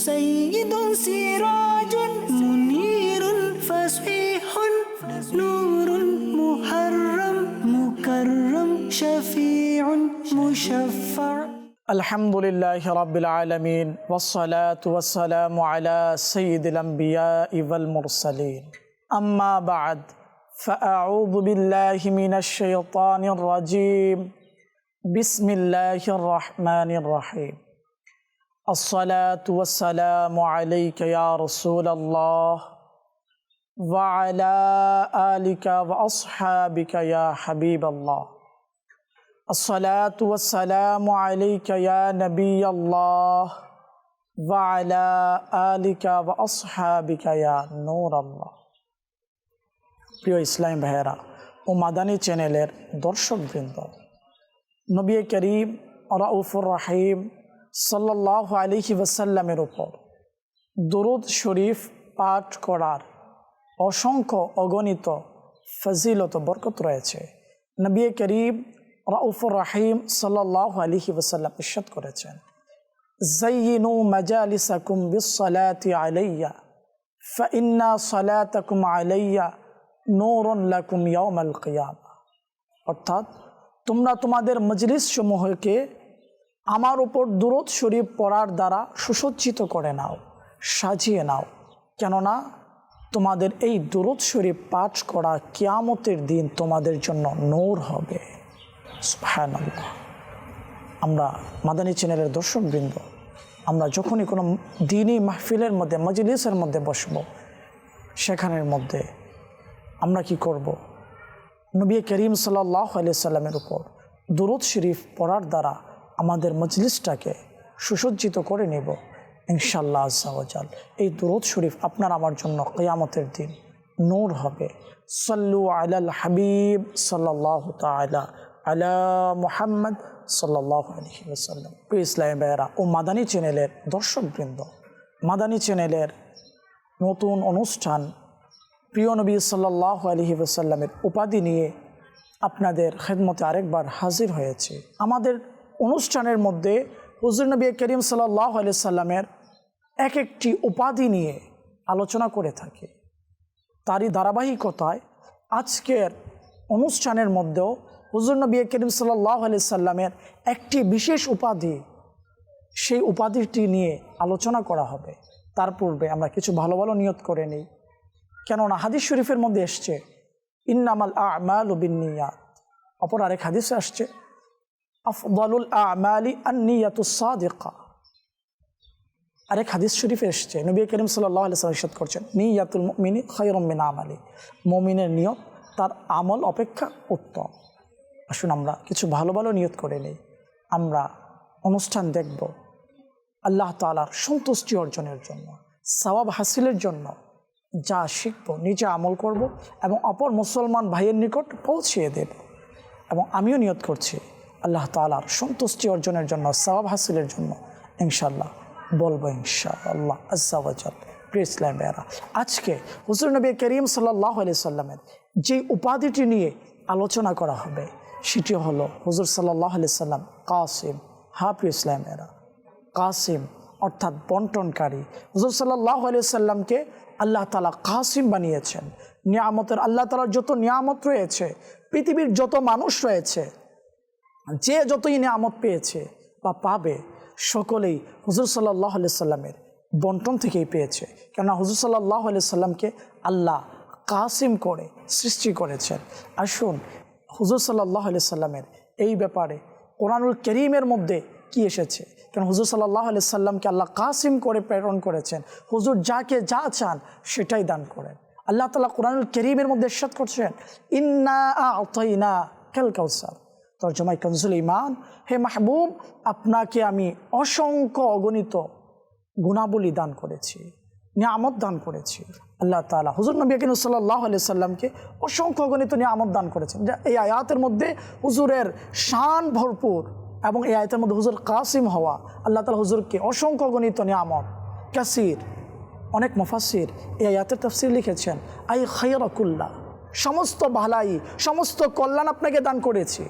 سيد سراج منير فصيح نور محرم مكرم شفيع مشفع. الحمد لله رب العالمين والصلاة والسلام على سيد الأنبياء والمرسلين أما بعد فأعوذ بالله من الشيطان الرجيم بسم الله الرحمن الرحيم الصلاة والسلام عليك يا رسول الله وعلى آلك وأصحابك يا حبيب الله الصلاة والسلام عليك يا نبي الله وعلى آلك وأصحابك يا نور الله. প্রিয় ইসলাম ভাইয়েরা ও মাদানী চ্যানেলের দর্শকবৃন্দ, নবী করিম রাউফুর রহিম সাল্লাল্লাহু আলাইহি ওয়াসাল্লামের উপর দুরূদ শরীফ পাঠ করার অসংখ্য অগণিত ফজিলত বরকত রয়েছে। নবী করিম রাউফুর রহিম সাল্লাল্লাহু আলাইহি ওয়াসাল্লাম ইরশাদ করেছেন, যায়িনু মাজালিসাকুম বিসসালাতি আলাইয়া ফাইন্না সালাতাকুম আলাইয়া নূরুন লাকুম ইয়াউমাল কিয়ামা। অর্থাৎ তোমরা তোমাদের মজলিস সমূহকে আমার উপর দুরূদ শরীফ পড়ার দ্বারা সুসজ্জিত করে নাও, সাজিয়ে নাও, কেননা তোমাদের এই দুরূদ শরীফ পাঠ করা কিয়ামতের দিন তোমাদের জন্য নূর হবে। সুবহানাল্লাহ। আমরা মাদানী চ্যানেলের দর্শকবৃন্দ, আমরা যখনই কোনো দ্বীনি মাহফিলের মধ্যে মজলিসের মধ্যে বসবো, সেখানের মধ্যে আমরা কি করব? নবী করিম সাল্লাল্লাহু আলাইহি সাল্লামের উপর দুরূদ শরীফ পড়ার দ্বারা আমাদের মজলিসটাকে সুসজ্জিত করে নেব ইনশাআল্লাহ আযজা ওয়া জাল। এই দুরূদ শরীফ আপনার আমার জন্য কিয়ামতের দিন নূর হবে। সাল্লু আলাল হাবিব সাল্লাল্লাহু তাআলা আলা মুহাম্মদ সাল্লাল্লাহু আলাইহি ওয়াসাল্লাম। প্রিয় ইসলামী ভাইয়েরা ও মাদানী চ্যানেলের দর্শকবৃন্দ, মাদানী চ্যানেলের নতুন অনুষ্ঠান প্রিয় নবী সাল্লাল্লাহু আলাইহি ওয়াসাল্লামের উপাধি নিয়ে আপনাদের খেদমতে আরেকবার হাজির হয়েছে। আমাদের অনুষ্ঠানের মধ্যে হুজুর নবী করিম সাল্লাল্লাহু আলাইহি সাল্লামের এক একটি উপাধি নিয়ে আলোচনা করে থাকি। তারই ধারাবাহিকতায় আজকের অনুষ্ঠানের মধ্যেও হুজুর নবী করিম সাল্লাল্লাহু আলাইহি সাল্লামের একটি বিশেষ উপাধি, সেই উপাধিটি নিয়ে আলোচনা করা হবে। তার পূর্বে আমরা কিছু ভালো ভালো নিয়ত করে নিই, কেননা হাদিস শরীফের মধ্যে এসছে ইন্নামাল আ'মালু বিন্নিয়াত। অপর আরেক হাদিসে আসছে আফদালুল আ'মালি আন-নিয়াতুস সাদিকা। আরেক হাদিস শরীফে এসছে নবী করিম সাল্লাল্লাহু আলাইহি ওয়াসাল্লাম ইরশাদ করছেন, নিয়াতুল মুমিনি খায়রুম মিন আমালি। মুমিনের নিয়ত তার আমল অপেক্ষা উত্তম। আসুন আমরা কিছু ভালো ভালো নিয়ত করে নিই। আমরা অনুষ্ঠান দেখব আল্লাহ তাআলার সন্তুষ্টি অর্জনের জন্য, সওয়াব হাসিলের জন্য। যা শিখব নিজে আমল করব এবং অপর মুসলমান ভাইয়ের নিকট পৌঁছিয়ে দেব। এবং আমিও নিয়ত করছি আল্লাহ তাআলার সন্তুষ্টি অর্জনের জন্য, সওয়াব হাসিলের জন্য ইনশাআল্লাহ বলবো ইনশাআল্লাহ আযজা ওয়া জাল। প্রিয় ইসলামী ভাইয়েরা, আজকে হুজুর নবী করিম সাল্লাল্লাহু আলাইহি সাল্লামের যে উপাধিটি নিয়ে আলোচনা করা হবে সেটি হলো হুজুর সাল্লাল্লাহু আলাইহি সাল্লাম কাসিম। হ্যাঁ প্রিয় ইসলামী ভাইয়েরা, কাসিম অর্থাৎ বন্টনকারী। হুজুর সাল্লাল্লাহু আলাইহি সাল্লামকে আল্লাহ তাআলা কাসিম বানিয়েছেন। নিয়ামতের আল্লাহ তাআলার যত নিয়ামত রয়েছে, পৃথিবীর যত মানুষ রয়েছে, যে যতই নিয়ামত পেয়েছে বা পাবে, সকলেই হুজুর সাল্লাল্লাহু আলাইহি সাল্লামের বন্টন থেকেই পেয়েছে। কেননা হুজুর সাল্লাল্লাহু আলাইহি সাল্লামকে আল্লাহ কাসিম করে সৃষ্টি করেছেন। আসুন হুজুর সাল্লাল্লাহু আলাইহি সাল্লামের এই ব্যাপারে কোরআনুল কারীমের মধ্যে কি এসেছে, কারণ হুজুর সাল্লাল্লাহু আলাইহি সাল্লামকে আল্লাহ কাসিম করে প্রেরণ করেছেন। হুজুর যাকে যা চান সেটাই দান করেন। আল্লাহ তাআলা কোরআনুল কারীমের মধ্যে ইরশাদ করছেন, ইন্না আ'তাইনাকাল কাউসার। তরজমায় কানজুল ঈমান, হে মাহবুব, আপনাকে আমি অসংখ্য অগণিত গুণাবলী দান করেছি, নিয়ামত দান করেছি। আল্লাহ তাআলা হুজুর নবী করিম সাল্লাল্লাহু আলাইহি সাল্লামকে অসংখ্য অগণিত নিয়ামত দান করেছেন। এই আয়াতের মধ্যে হুজুরের শান ভরপুর এবং এই আয়াতের মধ্যে হুজুর কাসিম হওয়া। আল্লাহ তাআলা হুজুরকে অসংখ্য গণিত নিয়ামত কাসির। অনেক মুফাসসির এই আয়াতের তাফসীর লিখেছেন, আই খায়রাকুল্লাহ, সমস্ত ভালাই, সমস্ত কল্যাণ আপনাকে দান করেছি।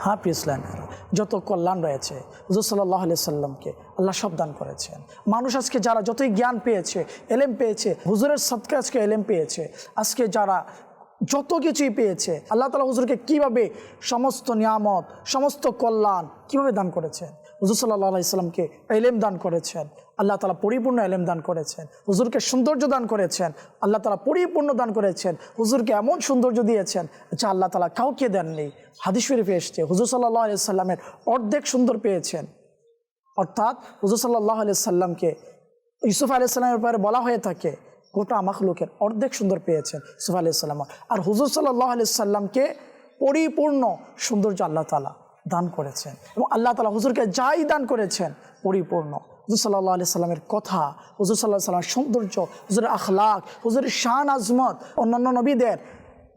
হ্যাঁ প্রিয় ইসলামের যত কল্যাণ রয়েছে হুজুর সাল্লাল্লাহু আলাইহি সাল্লামকে আল্লাহ সব দান করেছেন। মানুষ আজকে যারা যতই জ্ঞান পেয়েছে, এলেম পেয়েছে, হুজুরের সদকায় আজকে এলেম পেয়েছে, আজকে যারা যত কিছুই পেয়েছে, আল্লাহ তাআলা হুজুরকে কীভাবে সমস্ত নিয়ামত, সমস্ত কল্যাণ কীভাবে দান করেছেন। হুজুর সাল্লাল্লাহু আলাইহি সাল্লামকে এলেম দান করেছেন, আল্লাহ তাআলা পরিপূর্ণ এলেম দান করেছেন। হুজুরকে সৌন্দর্য দান করেছেন, আল্লাহ তাআলা পরিপূর্ণ দান করেছেন। হুজুরকে এমন সৌন্দর্য দিয়েছেন যা আল্লাহ তাআলা কাউকে দেননি। হাদিস শরীফে এসেছে হুজুর সাল্লাল্লাহু আলাইহি সাল্লামের অর্ধেক সুন্দর পেয়েছেন, অর্থাৎ হুজুর সাল্লাল্লাহু আলাইহি সাল্লামকে ইউসুফ আলাইহিস সালামের ব্যাপারে বলা হয়ে থাকে গোটা মাখলুকের অর্ধেক সুন্দর পেয়েছেন ইউসুফ আলাইহিস সালাম। আর হুজুর সাল্লাল্লাহু আলাইহি সাল্লামকে পরিপূর্ণ সৌন্দর্য আল্লাহ তাআলা দান করেছেন, এবং আল্লাহ তাআলা হুজুরকে যাই দান করেছেন পরিপূর্ণ। হুজুর সাল্লাল্লাহু আলাইহি সাল্লামের কথা, হুজুর সাল্লাল্লাহু আলাইহি সাল্লামের সৌন্দর্য, হুজুরের আখলাক, হুজুরের শান আজমত, অন্যান্য নবীদের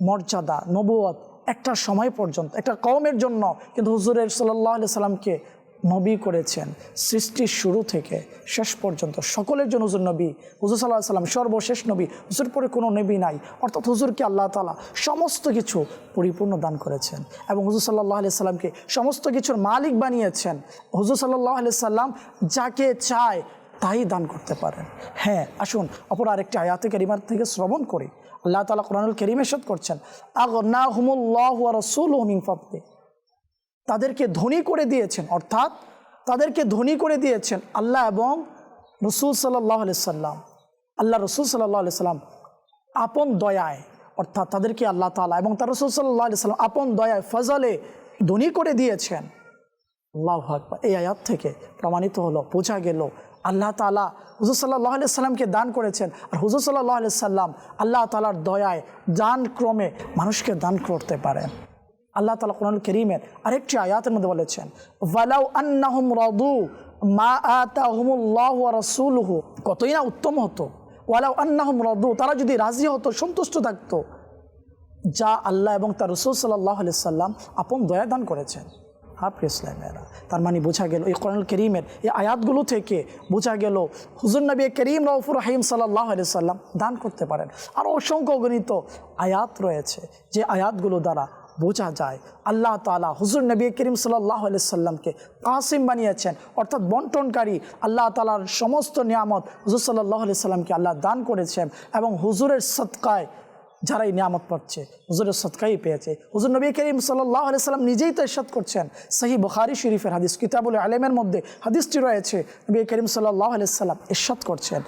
মর্যাদা, নবুয়ত একটা সময় পর্যন্ত, একটা কওমের জন্য, কিন্তু হুজুরের সাল্লাল্লাহু আলাইহি সাল্লামকে নবী করেছেন সৃষ্টির শুরু থেকে শেষ পর্যন্ত সকলের জন্য হুজুর নবী। হুজুর সাল্লাল্লাহু আলাইহি সাল্লাম সর্বশেষ নবী, হুজুর পরে কোনো নবী নাই। অর্থাৎ হুজুরকে আল্লাহ তাআলা সমস্ত কিছু পরিপূর্ণ দান করেছেন, এবং হুজুর সাল্লাল্লাহু আলাইহি সাল্লামকে সমস্ত কিছুর মালিক বানিয়েছেন। হুজুর সাল্লাল্লাহু আলাইহি সাল্লাম যাকে চায় তাই দান করতে পারেন। হ্যাঁ, আসুন অপর আরেকটি আয়াতে কারিমার থেকে শ্রবণ করি। আল্লাহ তাআলা কোরআনুল কারীমে ইরশাদ করছেন, আগনাহুমুল্লাহু ওয়া রাসূলুহু মিন ফাদলি, তাদেরকে ধনী করে দিয়েছেন, অর্থাৎ তাদেরকে ধনী করে দিয়েছেন আল্লাহ এবং রসুল সাল্লাল্লাহু আলাইহি সাল্লাম। আল্লাহ রসুল সাল্লাল্লাহু আলাইহি সাল্লাম আপন দয়ায়, অর্থাৎ তাদেরকে আল্লাহ তাআলা এবং তার রসুল সাল্লাল্লাহু আলাইহি সাল্লাম আপন দয়ায় ফজলে ধনী করে দিয়েছেন। আল্লাহু আকবার। এই আয়াত থেকে প্রমাণিত হলো, বোঝা গেল আল্লাহ তাআলা হুজুর সাল্লাল্লাহু আলাইহি সাল্লামকে দান করেছেন, আর হুজুর সাল্লাল্লাহু আলাইহি সাল্লাম আল্লাহ তাআলার দয়ায় দান ক্রমে মানুষকে দান করতে পারেন। আল্লাহ তাআলা কোরআনুল কারীমের আরেকটি আয়াতের মধ্যে বলেছেন, ওয়ালাউ আন্নাহুম রাদু মা আতাহুমুল্লাহু ওয়া রাসূলুহু, কতই না উত্তম হতো। ওয়ালাউ আন্নাহুম রাদু, তারা যদি রাজি হতো, সন্তুষ্ট থাকতো যা আল্লাহ এবং তার রাসূল সাল্লাল্লাহু আলাইহি সাল্লাম আপন দয়া দান করেছেন। প্রিয় ইসলামেরা, তার মানে বোঝা গেল এই কোরআনুল কারীমের এই আয়াতগুলো থেকে বোঝা গেল হুজুর নবী করিম রউফুর রহিম সাল্লাল্লাহু আলাইহি সাল্লাম দান করতে পারেন। আর অসংখ্য অগণিত আয়াত রয়েছে যে আয়াতগুলো দ্বারা বোঝা যায় আল্লাহ তাআলা হুজুর নবী করিম সাল্লাল্লাহু আলাইহি সাল্লামকে কাসিম বানিয়েছেন, অর্থাৎ বন্টনকারী। আল্লাহ তাআলার সমস্ত নিয়ামত হুজুর সাল্লাল্লাহু আলাইহি সাল্লামকে আল্লাহ দান করেছেন, এবং হুজুরের সদকায় যারাই নিয়ামত পাচ্ছে হুজুরের সদকাই পেয়েছে। হুজুর নবী করিম সাল্লাল্লাহু আলাইহি সাল্লাম নিজেই তো ইরশাদ করছেন, সহিহ বুখারী শরীফের হাদিস কিতাবুল ইলমের মধ্যে হাদিসটি রয়েছে। নবী করিম সাল্লাল্লাহু আলাইহি সাল্লাম ইরশাদ করছেন,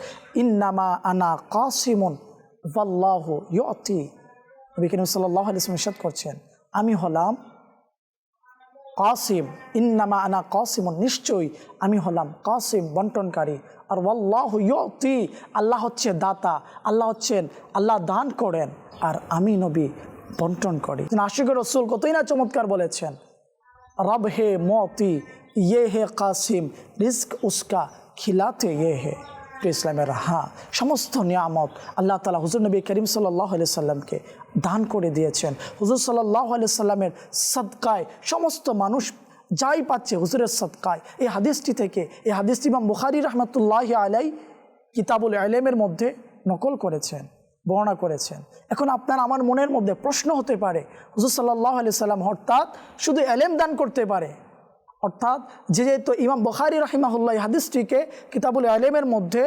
ইন্নামা আনা কাসিমুন ওয়াল্লাহু ইউতি। নবী করিম সাল্লাল্লাহু আলাইহি সাল্লাম ইরশাদ করছেন, আমি হলাম কাসিম, ইন্নামা আনা কাসিমুন, নিশ্চয়ই আমি হলাম কাসিম, বন্টনকারী। আর ওয়াল্লাহু ইউতি, আল্লাহ হচ্ছে দাতা, আল্লাহ দান করেন, আর আমি নবী বন্টন করি। আশিক রসুল কতই না চমৎকার বলেছেন, রব হে মতি ইয়ে হে কাসিম, রিস্ক উসকা খিলাতে ইয়ে হে। ইসলামের সমস্ত নিয়ামত আল্লাহ তাআলা হুজুর নবী করিম সাল্লাল্লাহু আলাইহি সাল্লামকে দান করে দিয়েছেন। হুজুর সাল্লাল্লাহু আলাইহি সাল্লামের সদকায় সমস্ত মানুষ যাই পাচ্ছে হুজুরের সদকায়। এই হাদিসটি থেকে, এই হাদিসটি ইমাম বুখারী রাহমাতুল্লাহি আলাইহি কিতাবুল ইলমের মধ্যে নকল করেছেন, বর্ণনা করেছেন। এখন আপনার আমার মনের মধ্যে প্রশ্ন হতে পারে, হুজুর সাল্লাল্লাহু আলাইহি সাল্লাম হঠাৎ শুধু ইলম দান করতে পারে, অর্থাৎ যেহেতু ইমাম বুখারী রাহিমাহুল্লাহ হাদিসটিকে কিতাবুল ইলমের মধ্যে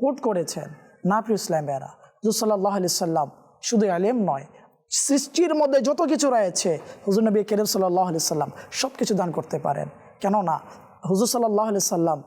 কোট করেছেন। না প্রিয় ইসলামেরা, হুজুর সাল্লাল্লাহু আলাইহি সাল্লাম শুধু ইলম নয়, সৃষ্টির মধ্যে যত কিছু রয়েছে হুজুর নবী করিম সাল্লাল্লাহু আলাইহি সাল্লাম সব কিছু দান করতে পারেন। কেননা হুজুর সাল্লাল্লাহু আলাইহি সাল্লাম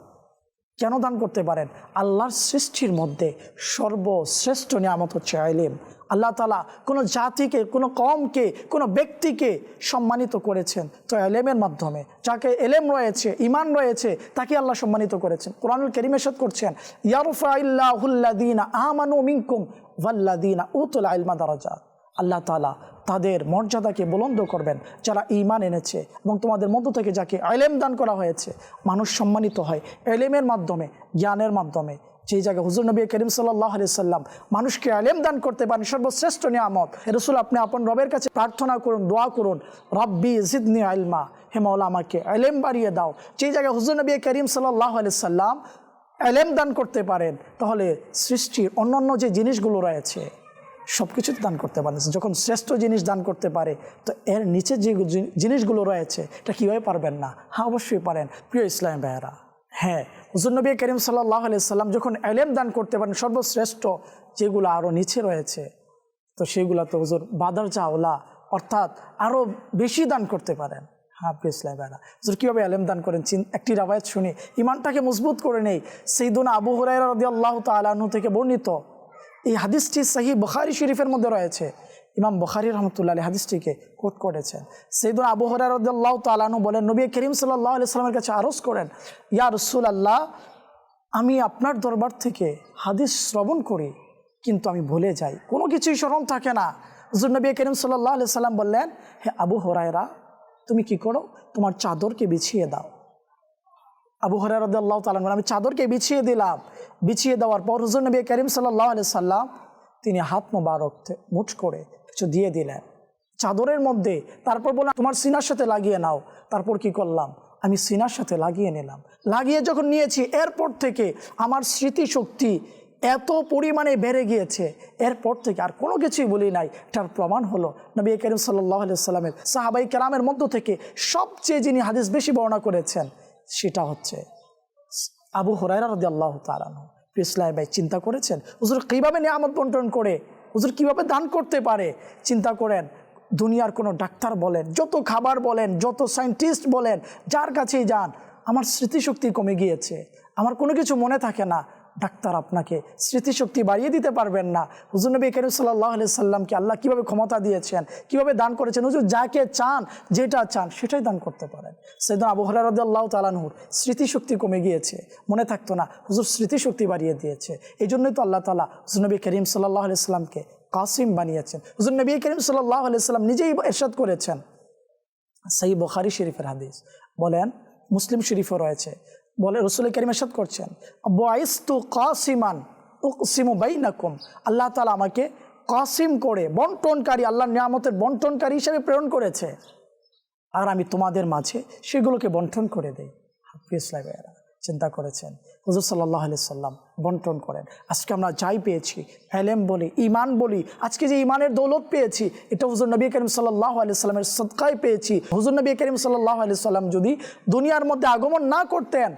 কেন দান করতে পারেন? আল্লাহর সৃষ্টির মধ্যে সর্বশ্রেষ্ঠ নিয়ামত হচ্ছে ইলম। আল্লাহ তাআলা কোনো জাতিকে, কোনো কওমকে, কোনো ব্যক্তিকে সম্মানিত করেছেন তো ইলমের মাধ্যমে। যাকে ইলম রয়েছে, ঈমান রয়েছে, তাকে আল্লাহ সম্মানিত করেছেন। কোরআনুল কারীমে ইরশাদ করছেন, ইয়ারফাইল্লাহুল্লাযীনা আমানু মিনকুম ওয়াল্লাযীনা উতুল ইলমা দারাজাত। আল্লাহ তাআলা তাদের মর্যাদাকে বুলন্দ করবেন যারা ঈমান এনেছে, এবং তোমাদের মধ্য থেকে যাকে ইলম দান করা হয়েছে। মানুষ সম্মানিত হয় ইলমের মাধ্যমে, জ্ঞানের মাধ্যমে। যেই জায়গায় হুজুর নবী করিম সাল্লাল্লাহু আলাইহি সাল্লাম মানুষকে ইলম দান করতে পারেন, সর্বশ্রেষ্ঠ নিয়ামত। হে রাসূল, আপনি আপন রবের কাছে প্রার্থনা করুন, দোয়া করুন, রব্বি জিদনি ইলমা, হে মাওলা আমাকে ইলম বাড়িয়ে দাও। যেই জায়গায় হুজুর নবী করিম সাল্লাল্লাহু আলাইহি সাল্লাম ইলম দান করতে পারেন, তাহলে সৃষ্টির অন্যান্য যে জিনিসগুলো রয়েছে সব কিছুতে দান করতে পারে। যখন শ্রেষ্ঠ জিনিস দান করতে পারে, তো এর নিচে যে জিনিসগুলো রয়েছে এটা কীভাবে পারবেন না? হ্যাঁ, অবশ্যই পারেন। প্রিয় ইসলাম ভাইয়েরা, হ্যাঁ, হুজুর নবী করিম সাল্লাল্লাহু আলাইহি সাল্লাম যখন ইলম দান করতে পারেন, সর্বশ্রেষ্ঠ যেগুলো আরও নিচে রয়েছে, তো সেগুলো তো হুজুর বাদর জাওলা, অর্থাৎ আরও বেশি দান করতে পারেন। হ্যাঁ প্রিয় ইসলাম ভাইয়েরা, হুজুর কীভাবে ইলম দান করেন একটি রাওয়ায়াত শুনি, ইমানটাকে মজবুত করে নেই। সাইয়্যিদুনা আবু হুরায়রা রাদিয়াল্লাহু তাআলা আনহু থেকে বর্ণিত এই হাদিসটি সহিহ বুখারী শরীফের মধ্যে রয়েছে। ইমাম বুখারী রাহমাতুল্লাহ আলাইহি হাদিসটিকে কোট করেছেন। সাইয়্যিদুনা আবু হুরায়রা রাদিয়াল্লাহু তাআলা আনহু বলেন, নবী করিম সাল্লাল্লাহু আলাইহি সাল্লামের কাছে আরজ করেন, ইয়া রাসূলুল্লাহ, আমি আপনার দরবার থেকে হাদিস শ্রবণ করি, কিন্তু আমি ভুলে যাই, কোনো কিছুই স্মরণ থাকে না। হুজুর নবী করিম সাল্লাল্লাহু আলাইহি সাল্লাম বললেন, হে আবু হুরায়রা, তুমি কি করো, তোমার চাদরকে বিছিয়ে দাও। আবু হুরায়রা রাদিয়াল্লাহু তাআলা বলেন, আমি চাদরকে বিছিয়ে দিলাম। বিছিয়ে দেওয়ার পর হুজুর নবী করিম সাল্লাল্লাহু আলাইহি সাল্লাম তিনি হাত মোবারক মুঠ করে কিছু দিয়ে দিলেন চাদরের মধ্যে। তারপর বললাম, তোমার সিনার সাথে লাগিয়ে নাও। তারপর কি করলাম, আমি সিনার সাথে লাগিয়ে নিলাম। লাগিয়ে যখন নিয়েছি, এরপর থেকে আমার স্মৃতিশক্তি এত পরিমাণে বেড়ে গিয়েছে, এরপর থেকে আর কোনো কিছুই বলি নাই। এটার প্রমাণ হলো নবী করিম সাল্লাল্লাহু আলাইহি সাল্লামের সাহাবায়ে কেরামের মধ্য থেকে সবচেয়ে যিনি হাদিস বেশি বর্ণনা করেছেন, সেটা হচ্ছে আবু হুরায়রা রাদিয়াল্লাহু তাআলা আনহু। ইসলাম ভাই, চিন্তা করেছেন হুজুর কীভাবে নিয়ামত বন্টন করে, হুজুর কীভাবে দান করতে পারে? চিন্তা করেন, দুনিয়ার কোনো ডাক্তার বলেন, যত খাবার বলেন, যত সায়েন্টিস্ট বলেন, যার কাছেই যান, আমার স্মৃতিশক্তি কমে গিয়েছে, আমার কোনো কিছু মনে থাকে না। ডাক্তার আপনাকে স্মৃতিশক্তি বাড়িয়ে দিতে পারবেন না। হুজুর নবী করিম সাল্লাল্লাহু আলাইহি সাল্লামকে আল্লাহ কীভাবে ক্ষমতা দিয়েছেন, কীভাবে দান করেছেন। হুজুর যাকে চান, যেটা চান, সেটাই দান করতে পারেন। সাইয়্যিদুনা আবু হুরায়রা রাদিয়াল্লাহু তাআলা আনহুর স্মৃতিশক্তি কমে গিয়েছে, মনে থাকতো না, হুজুর স্মৃতিশক্তি বাড়িয়ে দিয়েছে। এই জন্যই তো আল্লাহ তাআলা হুজুর নবী করিম সাল্লাল্লাহু আলাইহি সাল্লামকে কাসিম বানিয়েছেন। হুজুর নবী করিম সাল্লাল্লাহু আলাইহি সাল্লাম নিজেই ইরশাদ করেছেন, সহিহ বুখারী শরীফের হাদিস, বলেন মুসলিম শরীফও রয়েছে, বলে রাসূল কারীম ইরশাদ করছেন, বুইস্তু কাসিমান উকসিমু বাইনাকুম, আল্লাহ তাআলা আমাকে কাসিম করে, বন্টনকারী, আল্লাহর নিয়ামতের বন্টনকারী হিসেবে প্রেরণ করেছে, আর আমি তোমাদের মাঝে সেগুলোকে বন্টন করে দেই। হাফিজ সাহেবেরা চিন্তা করেছেন, হুজুর সাল্লাল্লাহু আলাইহি সাল্লাম বন্টন করেন। আজকে আমরা যাই পেয়েছি, ইলম বলি, ঈমান বলি, আজকে যে ঈমানের দৌলত পেয়েছি, এটা হুজুর নবী করিম সাল্লাল্লাহু আলাইহি সাল্লামের সদকায় পেয়েছি। হুজুর নবী করিম সাল্লাল্লাহু আলাইহি সাল্লাম যদি দুনিয়ার মধ্যে আগমন না করতেন,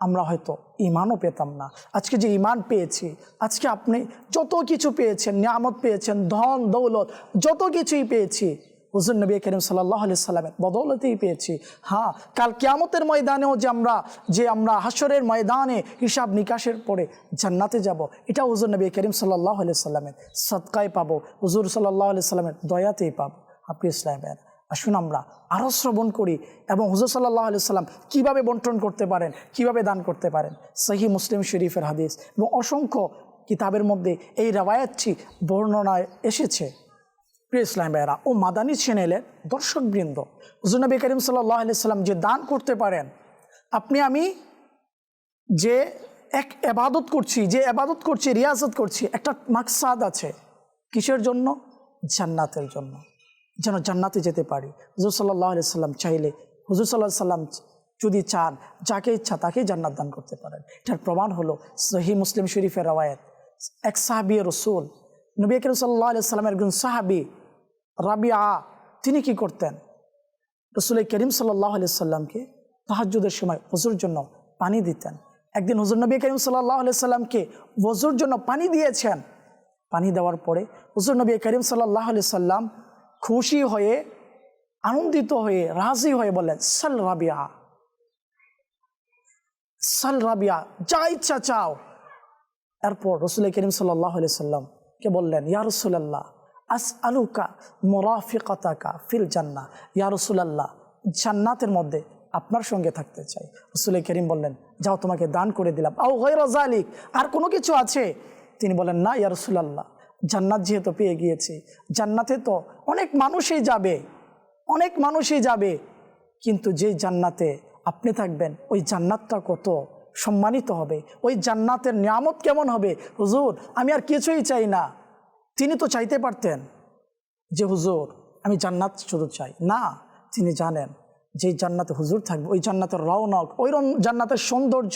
আমরা হয়তো ঈমানও পেতাম না। আজকে যে ঈমান পেয়েছি, আজকে আপনি যত কিছু পেয়েছেন, নিয়ামত পেয়েছেন, ধন দৌলত, যত কিছুই পেয়েছি, হুজুর নবী করিম সাল্লাল্লাহু আলাইহি সাল্লামের বদৌলতেই পেয়েছি। হ্যাঁ, কাল কিয়ামতের ময়দানেও যে আমরা হাসরের ময়দানে হিসাব নিকাশের পরে জান্নাতে যাব, এটা হুজুর নবী করিম সাল্লাল্লাহু আলাইহি সাল্লামের সদকায় পাবো, হুজুর সাল্লাল্লাহু আলাইহি সাল্লামের দয়াতেই পাবো। আপনি ইসলামের আসুন আমরা আরও শ্রবণ করি, এবং হুজুর সাল্লাল্লাহু আলাইহি সাল্লাম কীভাবে বন্টন করতে পারেন, কীভাবে দান করতে পারেন। সহিহ মুসলিম শরীফের হাদিস এবং অসংখ্য কিতাবের মধ্যে এই রওয়ায়াতটি বর্ণনায় এসেছে। প্রিয় ইসলাম ভাইয়েরা ও মাদানী চ্যানেলের দর্শকবৃন্দ, হুজুর নবী করিম সাল্লাল্লাহু আলাইহি সাল্লাম যে দান করতে পারেন, আপনি আমি যে এক ইবাদত করছি, রিয়াজত করছি, একটা মাকসাদ আছে। কিসের জন্য? জান্নাতের জন্য, যেন জান্নাতে যেতে পারি। হুজুর সাল্লাল্লাহু আলাইহি সাল্লাম চাইলে, হুজুর সাল্লাল্লাহু আলাইহি সাল্লাম যদি চান, যাকে ইচ্ছা তাকেই জান্নাত দান করতে পারেন। এটার প্রমাণ হলো সহিহ মুসলিম শরীফের রওয়ায়াত, এক সাহাবী রাসূল নবী করিম সাল্লাল্লাহু আলাইহি সাল্লামের একজন সাহাবী রাবিআ, তিনি কি করতেন? রাসূল করিম সাল্লাল্লাহু আলাইহি সাল্লামকে তাহাজ্জুদের সময় ওযুর জন্য পানি দিতেন। একদিন হুজুর নবী করিম সাল্লাল্লাহু আলাইহি সাল্লামকে ওযুর জন্য পানি দিয়েছেন। পানি দেওয়ার পরে হুজুর নবী করিম সাল্লাল্লাহু আলাইহি সাল্লাম খুশি হয়ে, আনন্দিত হয়ে, রাজি হয়ে বললেন, সাল রাবিআ, সাল রাবিআ, যা ইচ্ছা চাও। এরপর রাসূল করিম সাল্লাল্লাহু আলাইহি সাল্লামকে বললেন, ইয়া রাসূলুল্লাহ, আসআলুকা মুরাফিকাতাকা ফিল জান্নাহ, ইয়া রাসূলুল্লাহ, জান্নাতের মধ্যে আপনার সঙ্গে থাকতে চাই। রাসূল করিম বললেন, যাও, তোমাকে দান করে দিলাম। আও গায়রা যালিক, আর কোনো কিছু আছে? তিনি বলেন, না ইয়া রাসূলুল্লাহ, জান্নাত যেহেতু পেয়ে গিয়েছি, জান্নাতে তো অনেক মানুষই যাবে, কিন্তু যেই জান্নাতে আপনি থাকবেন, ওই জান্নাতটা কত সম্মানিত হবে, ওই জান্নাতের নিয়ামত কেমন হবে। হুজুর, আমি আর কিছুই চাই না। তিনি তো চাইতে পারতেন যে হুজুর আমি জান্নাত শুধু চাই না, তিনি জানেন যেই জান্নাতে হুজুর থাকবে, ওই জান্নাতের রওনক, ওই জান্নাতের সৌন্দর্য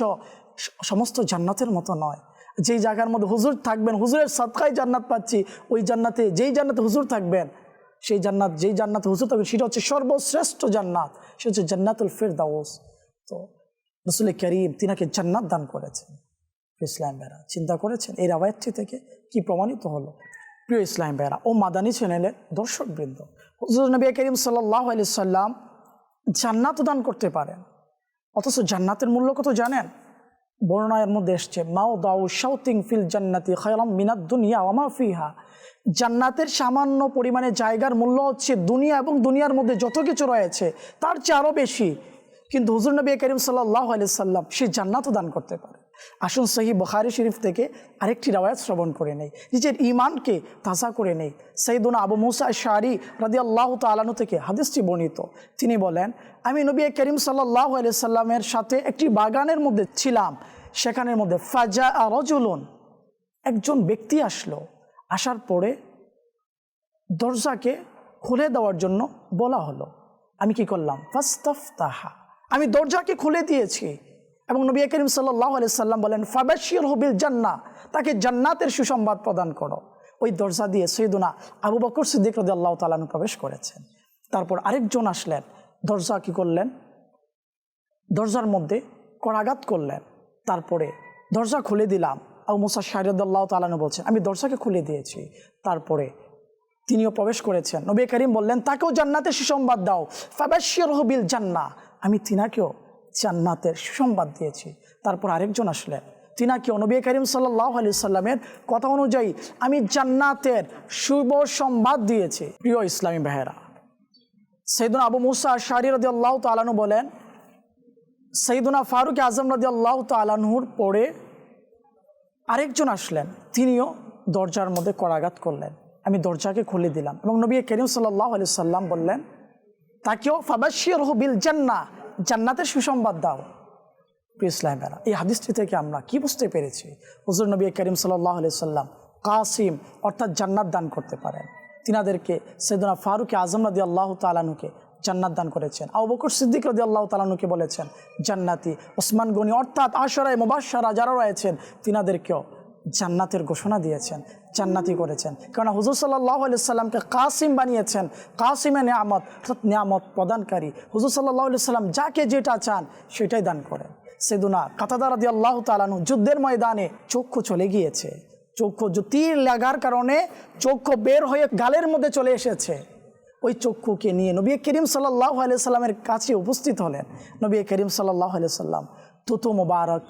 সমস্ত জান্নাতের মতো নয়। যেই জায়গার মধ্যে হুজুর থাকবেন, হুজুরের সাদকায় জান্নাত পাচ্ছি, ওই জান্নাতে যেই জান্নাতে হুজুর থাকবেন, সেই জান্নাত যেই জান্নাতে হুজুর থাকবেন সেটা হচ্ছে সর্বশ্রেষ্ঠ জান্নাত, সেটা হচ্ছে জান্নাতুল ফিরদাউস। তো রাসূল করিম তিনাকে জান্নাত দান করেছেন। ইসলাম ভাইরা চিন্তা করেছেন এই রাওয়ায়াতটি থেকে কি প্রমাণিত হলো? প্রিয় ইসলাম ভাইরা ও মাদানী চ্যানেলের দর্শকবৃন্দ, হুজুর নবী করিম সাল্লাল্লাহু আলাইহি সাল্লাম জান্নাত দান করতে পারেন, অথচ জান্নাতের মূল্য কত জানেন? বর্ণনার মধ্যে এসছে মাওদাউ শাউতিং ফিল জান্নাতি খায়রাম মিনাদ দুনিয়া ওয়া মা ফিহা। জান্নাতের সামান্য পরিমাণে জায়গার মূল্য হচ্ছে দুনিয়া এবং দুনিয়ার মধ্যে যত কিছু রয়েছে তার চেয়ে আরও বেশি। কিন্তু হুজুর নবী করিম সাল্লাল্লাহু আলাইহি সাল্লাম সেই জান্নাতও দান করতে পারে। আসুন সহিহ বুখারী শরীফ থেকে আরেকটি রাওয়ায়াত শ্রবণ করে নেই, নিজের ঈমানকে তাজা করে নেই। সাইয়্যিদুনা আবু মুসা আশ-শারি রাদিয়াল্লাহু তাআলা আনহু থেকে হাদিসটি বর্ণিত। তিনি বলেন, আমি নবী করিম সাল্লাল্লাহু আলাইহি সাল্লামের সাথে একটি বাগানের মধ্যে ছিলাম, সেখানের মধ্যে ফাজা রাজুলুন, একজন ব্যক্তি আসলো। আসার পরে দরজাকে খুলে দেওয়ার জন্য বলা হলো। আমি কি করলাম? ফাস্তাফতাহা, আমি দরজাকে খুলে দিয়েছি। এবং নবী করিম সাল্লাল্লাহু আলাইহি সাল্লাম বলেন, ফাবাশশিরহু বিল জান্নাহ, তাকে জান্নাতের সুসংবাদ প্রদান করো। ওই দরজা দিয়ে সাইয়্যিদুনা আবু বকর সিদ্দিক রাদিয়াল্লাহু তাআলা আনহু প্রবেশ করেছেন। তারপর আরেকজন আসলেন, দরজা কি করলেন? দরজার মধ্যে করাঘাত করলেন। তারপরে দরজা খুলে দিলাম। আবু মুসা আশ-শারি রাদিয়াল্লাহু তাআলা আনহু বলছেন, আমি দরজাকে খুলে দিয়েছি। তারপরে তিনিও প্রবেশ করেছেন। নবী করিম বললেন, তাকেও জান্নাতের সুসংবাদ দাও। ফাবাশশিরহু বিল জান্নাহ, আমি তিনাকেও জান্নাতের সুসংবাদ দিয়েছি। তারপর আরেকজন আসলেন, তিনাকেও নবী করিম সাল্লাল্লাহু আলাইহি সাল্লামের কথা অনুযায়ী আমি জান্নাতের শুভ সংবাদ দিয়েছি। প্রিয় ইসলামী ভাইয়েরা, সাইয়্যিদুনা আবু মুসা আশ-শারি রাদিয়াল্লাহু তাআলা আনহু বলেন, সাইয়্যিদুনা ফারুক আজম রাদিয়াল্লাহু তাআলা আনহুর পরে আরেকজন আসলেন, তিনিও দরজার মধ্যে করাঘাত করলেন। আমি দরজাকে খুলে দিলাম এবং নবী করিম সাল্লাল্লাহু আলাইহি সাল্লাম বললেন, তাকেও ফাবাশশিরহু বিল জান্নাহ, জান্নাতের সুসংবাদ দাও। প্রিয় ইসলাম ভাইরা, এই হাদিসটি থেকে আমরা কি বুঝতে পেরেছি? হুজুর নবী করিম সাল্লাল্লাহু আলাইহি সাল্লাম কাসিম অর্থাৎ জান্নাত দান করতে পারেন। তিনাদেরকে সাইয়্যিদুনা ফারুক আজম রাদিয়াল্লাহু তাআলা আনহুকে জান্নাত দান করেছেন। আবু বকর সিদ্দিক রাদিয়াল্লাহু তাআলা আনহুকে বলেছেন জান্নাতি। ওসমান গনি অর্থাৎ আশরায়ে মুবাশশারা যারা রয়েছেন তিনাদেরকেও জান্নাতের ঘোষণা দিয়েছেন, জান্নাতি করেছেন। কারণ হুজুর সাল্লাল্লাহু আলাইহি সাল্লামকে কাসিম বানিয়েছেন, কাসিমে নিয়ামত অর্থাৎ নিয়ামত প্রদানকারী। হুজুর সাল্লাল্লাহু আলাইহি সাল্লাম যাকে যেটা চান সেটাই দান করেন। সাইয়্যিদুনা কাতাদা রাদিয়াল্লাহু তাআলা আনহু যুদ্ধের ময়দানে চক্ষু চলে গিয়েছে, চক্ষু তীর লাগার কারণে চক্ষু বের হয়ে গালের মধ্যে চলে এসেছে। ওই চক্ষুকে নিয়ে নবী করিম সাল্লাল্লাহু আলাইহি সাল্লামের কাছে উপস্থিত হলেন। নবী করিম সাল্লাল্লাহু আলাইহি সাল্লাম থুতু মোবারক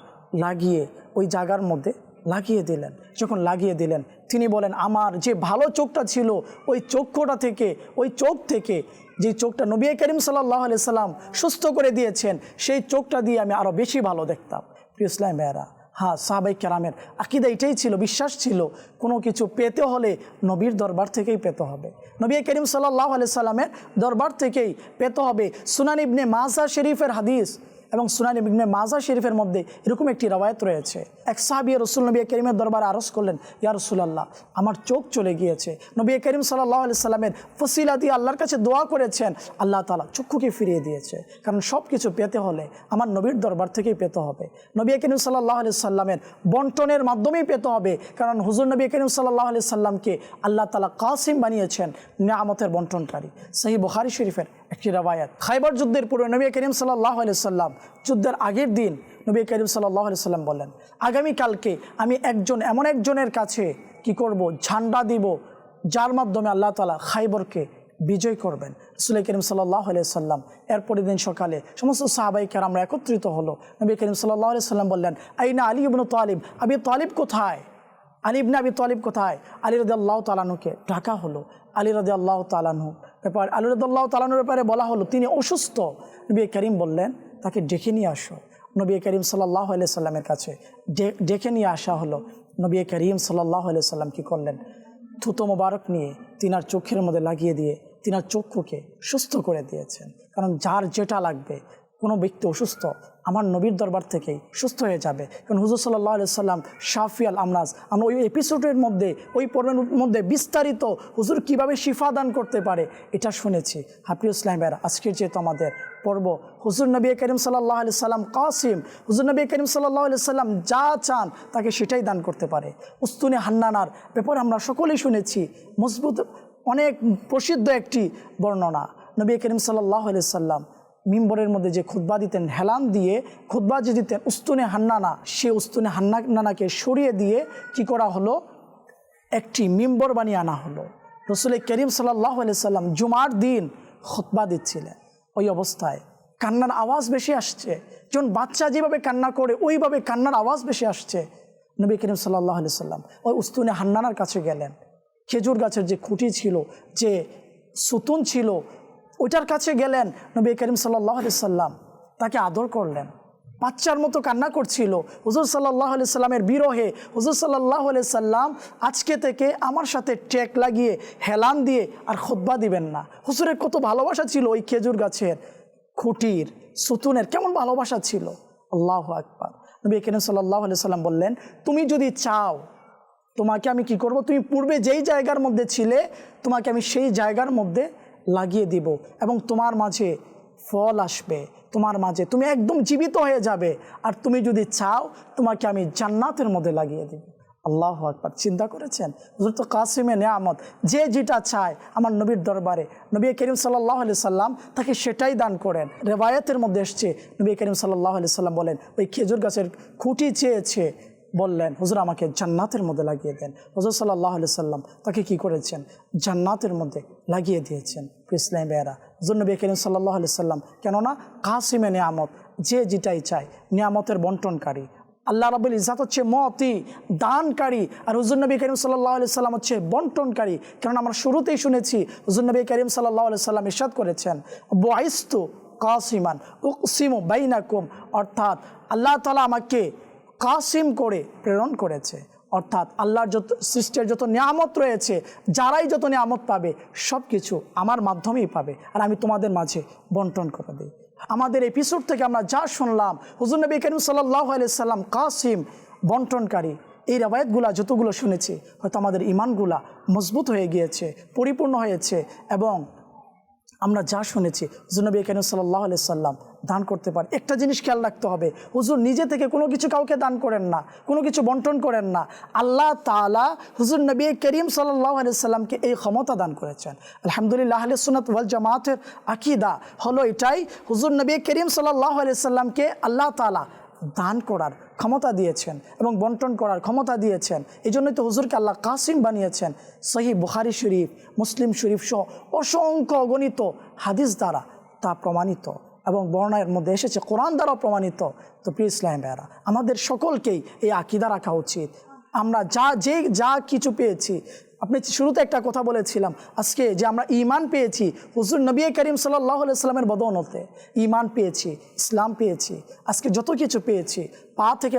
লাগিয়ে ওই জায়গার মধ্যে লাগিয়ে দিলেন। যখন লাগিয়ে দিলেন তিনি বলেন, আমার যে ভালো চোখটা ছিল ওই চক্ষুটা থেকে, ওই চোখ থেকে যে চোখটা নবী করিম সাল্লাল্লাহু আলাইহি সাল্লাম সুস্থ করে দিয়েছেন সেই চোখটা দিয়ে আমি আরও বেশি ভালো দেখতাম। প্রিয় ইসলাম ভাইয়েরা, হ্যাঁ, সাহাবায়ে কেরামের আকীদা এটাই ছিল, বিশ্বাস ছিল কোনো কিছু পেতে হলে নবীর দরবার থেকেই পেতে হবে, নবী করিম সাল্লাল্লাহু আলাইহি সাল্লামের দরবার থেকেই পেতে হবে। সুনান ইবনে মাজা শরীফের হাদিস এবং সুনান ইবনে মাজা শরীফের মধ্যে এরকম একটি রওয়ায়াত রয়েছে। এক সাহাবী রাসূল নবী করিমের দরবারে আরজ করলেন, ইয়া রাসূলুল্লাহ, আমার চোখ চলে গিয়েছে। নবী করিম সাল্লাল্লাহু আলাইহি সাল্লামের ফসিলা দিয়ে আল্লাহর কাছে দোয়া করেছেন, আল্লাহ তাআলা চক্ষুকে ফিরিয়ে দিয়েছে। কারণ সব কিছু পেতে হলে আমার নবীর দরবার থেকেই পেতে হবে, নবী করিম সাল্লাল্লাহু আলাইহি সাল্লামের বন্টনের মাধ্যমেই পেতে হবে। কারণ হুজুর নবী করিম সাল্লাল্লাহু আলাইহি সাল্লামকে আল্লাহ তাআলা কাসিম বানিয়েছেন, নিয়ামতের বন্টনকারী। সহিহ বুখারী শরীফের একটি রওয়ায়াত, খায়বার যুদ্ধের পূর্বে নবী করিম সাল্লাল্লাহু আলাইহি সাল্লাম যুদ্ধের আগের দিন নবী করিম সাল্লাল্লাহু আলাইহি সাল্লাম বলেন, আগামীকালকে আমি এমন একজনের কাছে কি করব, ঝান্ডা দিব যার মাধ্যমে আল্লাহ তাআলা খায়বরকে বিজয় করবেন। রাসূল করিম সাল্লাল্লাহু আলাইহি সাল্লাম এরপরের দিন সকালে সমস্ত সাহাবায়ে কেরামরা একত্রিত হলো। নবী করিম সাল্লাল্লাহু আলাইহি সাল্লাম বললেন, আইনা আলী ইবনে তালিব, আবি তালিব কোথায়? আলী ইবনে আবি তালিব কোথায়? আলী রাদিয়াল্লাহু তাআলা আনহুকে ডাকা হলো। আলী রাদিয়াল্লাহু তাআলা আনহু ব্যাপারে আলী রাদিয়াল্লাহু তাআলা আনহুর ব্যাপারে বলা হলো তিনি অসুস্থ। নবী করিম বললেন, তাকে ডেকে নিয়ে আসো। নবী করিম সাল্লাল্লাহু আলাইহি সাল্লামের কাছে ডেকে নিয়ে আসা হলো। নবী করিম সাল্লাল্লাহু আলাইহি সাল্লাম কি করলেন, থুতো মোবারক নিয়ে তিনার চোখের মধ্যে লাগিয়ে দিয়ে তিনার চক্ষুকে সুস্থ করে দিয়েছেন। কারণ যার যেটা লাগবে, কোনো ব্যক্তি অসুস্থ আমার নবীর দরবার থেকেই সুস্থ হয়ে যাবে। কারণ হুজুর সাল্লাল্লাহু আলাইহি সাল্লাম শাফি আল আমরাজ, আমরা ওই এপিসোডের মধ্যে, ওই পর্বের মধ্যে বিস্তারিত হুজুর কিভাবে শিফা দান করতে পারে এটা শুনেছি। হাফিজ ইসলাম ভাইরা, আজকের যেহেতু আমাদের পড়ব। হুজুর নবী করিম সাল্লাল্লাহু আলাইহি সাল্লাম কাসিম, হুজুর নবী করিম সাল্লাল্লাহু আলাইহি সাল্লাম যা চান তাকে সেটাই দান করতে পারে। উস্তুনে হান্নানার ব্যাপারে আমরা সকলেই শুনেছি, মজবুত অনেক প্রসিদ্ধ একটি বর্ণনা। নবী করিম সাল্লাল্লাহু আলাইহি সাল্লাম মিম্বরের মধ্যে যে খুতবা দিতেন, হেলান দিয়ে খুতবা যে দিতেন উস্তুনে হান্নানা, সে উস্তুনে হান্নানাকে সরিয়ে দিয়ে কি করা হলো, একটি মিম্বর বানিয়ে আনা হলো। রসুল করিম সাল্লাল্লাহু আলাইহি সাল্লাম জুমার দিন খুতবা দিচ্ছিলেন, ওই অবস্থায় কান্নার আওয়াজ বেশি আসছে। যখন বাচ্চা যেভাবে কান্না করে ওইভাবে কান্নার আওয়াজ বেশি আসছে। নবী করিম সাল্লাল্লাহু আলাইহি সাল্লাম ওই উস্তুনে হান্নানার কাছে গেলেন। খেজুর গাছের যে খুঁটি ছিল, যে সুতুন ছিল, ওইটার কাছে গেলেন। নবী করিম সাল্লাল্লাহু আলাইহি সাল্লাম তাকে আদর করলেন। বাচ্চার মতো কান্না করছিল। হুজুর সাল্লাল্লাহু আলাইহি সাল্লামের বিরহে হুজুর সাল্লাল্লাহু আলাইহি সাল্লাম আজকে থেকে আমার সাথে টেক লাগিয়ে হেলান দিয়ে আর খুতবা দিবেন না। হুজুরের কত ভালোবাসা ছিল ওই খেজুর গাছের খুঁটির সুতুনের, কেমন ভালোবাসা ছিল। আল্লাহু আকবার। নবী করিম সাল্লাল্লাহু আলাইহি সাল্লাম বললেন, তুমি যদি চাও তোমাকে আমি কি করব, তুমি পূর্বে যেই জায়গার মধ্যে ছিলে তোমাকে আমি সেই জায়গার মধ্যে লাগিয়ে দিব এবং তোমার মাঝে ফল আসবে, তোমার মাঝে তুমি একদম জীবিত হয়ে যাবে। আর তুমি যদি চাও তোমাকে আমি জান্নাতের মধ্যে লাগিয়ে দিব। আল্লাহু আকবার। চিন্তা করেছেন, হুজুর তো কাসিমে নেয়ামত, যে যেটা চায় আমার নবীর দরবারে নবী করিম সাল্লাল্লাহু আলাইহি সাল্লাম তাকে সেটাই দান করেন। রেওয়ায়াতের মধ্যে এসছে নবী করিম সাল্লাল্লাহু আলাইহি সাল্লাম বলেন, ওই খেজুর গাছের খুঁটি চেয়েছে, বললেন হুজুর আমাকে জান্নাতের মধ্যে লাগিয়ে দেন। হুজুর সাল্লাল্লাহু আলাইহি সাল্লাম তাকে কি করেছেন, জান্নাতের মধ্যে লাগিয়ে দিয়েছেন। ইসলাম বেরা হুজুর নবী করিম সাল্লাল্লাহু আলাইহি সাল্লাম, কেননা কাসিমে নেয়ামত, যে যেটাই চায়, নিয়ামতের বন্টনকারী। আল্লাহ রাব্বুল ইজ্জাত হচ্ছে মতি, দানকারী, আর হুজুর নবী করিম সাল্লাল্লাহু আলাইহি সাল্লাম হচ্ছে বন্টনকারী। কেননা আমরা শুরুতেই শুনেছি হুজুর নবী করিম সাল্লাল্লাহু আলাইহি সাল্লাম ইরশাদ করেছেন, বুইস্তু কাসিমান উকসিমু বাইনাকুম, অর্থাৎ আল্লাহ তাআলা আমাকে কাসিম করে প্রেরণ করেছে। অর্থাৎ আল্লাহর যত সৃষ্টির যত নিয়ামত রয়েছে, যারাই যত নিয়ামত পাবে সব কিছু আমার মাধ্যমেই পাবে, আর আমি তোমাদের মাঝে বন্টন করে দিই। আমাদের এপিসোড থেকে আমরা যা শুনলাম, হুজুর নবী করিম সাল্লাল্লাহু আলাইহি সাল্লাম কাসিম, বন্টনকারী, এই রেওয়ায়াতগুলা যতগুলো শুনেছি হয়তো আমাদের ঈমানগুলা মজবুত হয়ে গিয়েছে, পরিপূর্ণ হয়েছে। এবং আমরা যা শুনেছি হুজুর নবী করিম সাল্লাল্লাহু আলাইহি সাল্লাম দান করতে পারে। একটা জিনিস খেয়াল রাখতে হবে, হুজুর নিজে থেকে কোনো কিছু কাউকে দান করেন না, কোনো কিছু বন্টন করেন না। আল্লাহ তাআলা হুজুর নবী করিম সাল্লাল্লাহু আলাইহি সাল্লামকে এই ক্ষমতা দান করেছেন। আলহামদুলিল্লাহ, আহলে সুন্নাত ওয়াল জামাতের আকীদা হলো এটাই, হুজুর নবী করিম সাল্লাল্লাহু আলাইহি সাল্লামকে আল্লাহ তাআলা দান করার ক্ষমতা দিয়েছেন এবং বন্টন করার ক্ষমতা দিয়েছেন। এই জন্যই তো হুজুরকে আল্লাহ কাসিম বানিয়েছেন। সহিহ বুখারী শরীফ, মুসলিম শরীফ সহ অসংখ্য অগণিত হাদিস দ্বারা তা প্রমাণিত এবং বর্ণনার মধ্যে এসেছে, কোরআন দ্বারাও প্রমাণিত। তো প্রিয় ইসলাম ভাইয়েরা, আমাদের সকলকেই এই আকীদা রাখা উচিত। আমরা যা কিছু পেয়েছি, আপনি শুরুতে একটা কথা বলেছিলাম, আজকে যে আমরা ঈমান পেয়েছি হুজুর নবী করিম সাল্লাল্লাহু আলাইহি সাল্লামের বদৌলতে ঈমান পেয়েছি, ইসলাম পেয়েছি, আজকে যত কিছু পেয়েছি, পা থেকে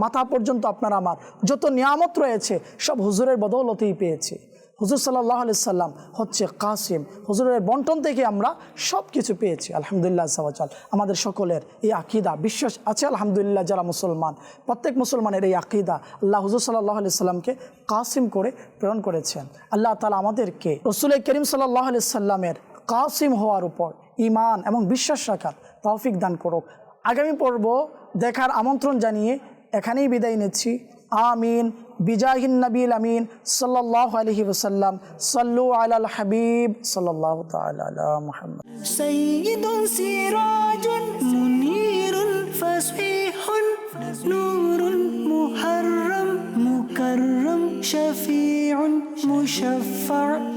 মাথা পর্যন্ত আপনার আমার যত নিয়ামত রয়েছে সব হুজুরের বদৌলতেই পেয়েছি। হুজুর সাল্লাল্লাহু আলাইহি সাল্লাম হচ্ছে কাসিম, হুজুরের বন্টন থেকে আমরা সব কিছু পেয়েছি। আলহামদুলিল্লাহ আযজা ওয়া জাল। আমাদের সকলের এই আকীদা বিশ্বাস আছে আলহামদুলিল্লাহ, যারা মুসলমান প্রত্যেক মুসলমানের এই আকীদা, আল্লাহ হুজুর সাল্লাল্লাহু আলাইহি সাল্লামকে কাসিম করে প্রেরণ করেছেন। আল্লাহ তাআলা আমাদেরকে রাসূল করিম সাল্লাল্লাহু আলাইহি সাল্লামের কাসিম হওয়ার উপর ঈমান এবং বিশ্বাস রাখার তৌফিক দান করুক। আগামী পর্ব দেখার আমন্ত্রণ জানিয়ে এখানেই বিদায় নিচ্ছি। আমিন। বিজাহিন নবীল আমিন সাল্লাল্লাহু আলাইহি ওয়াসাল্লাম। সাল্লু আলাল হাবিব সাল্লাল্লাহু তাআলা আলা মুহাম্মদ। সাইয়্যিদুন সিরাজুন মুনীরুন ফাসীহুন নূরুন মুহাররাম মুকাররাম শাফীউন মুশাফফা'।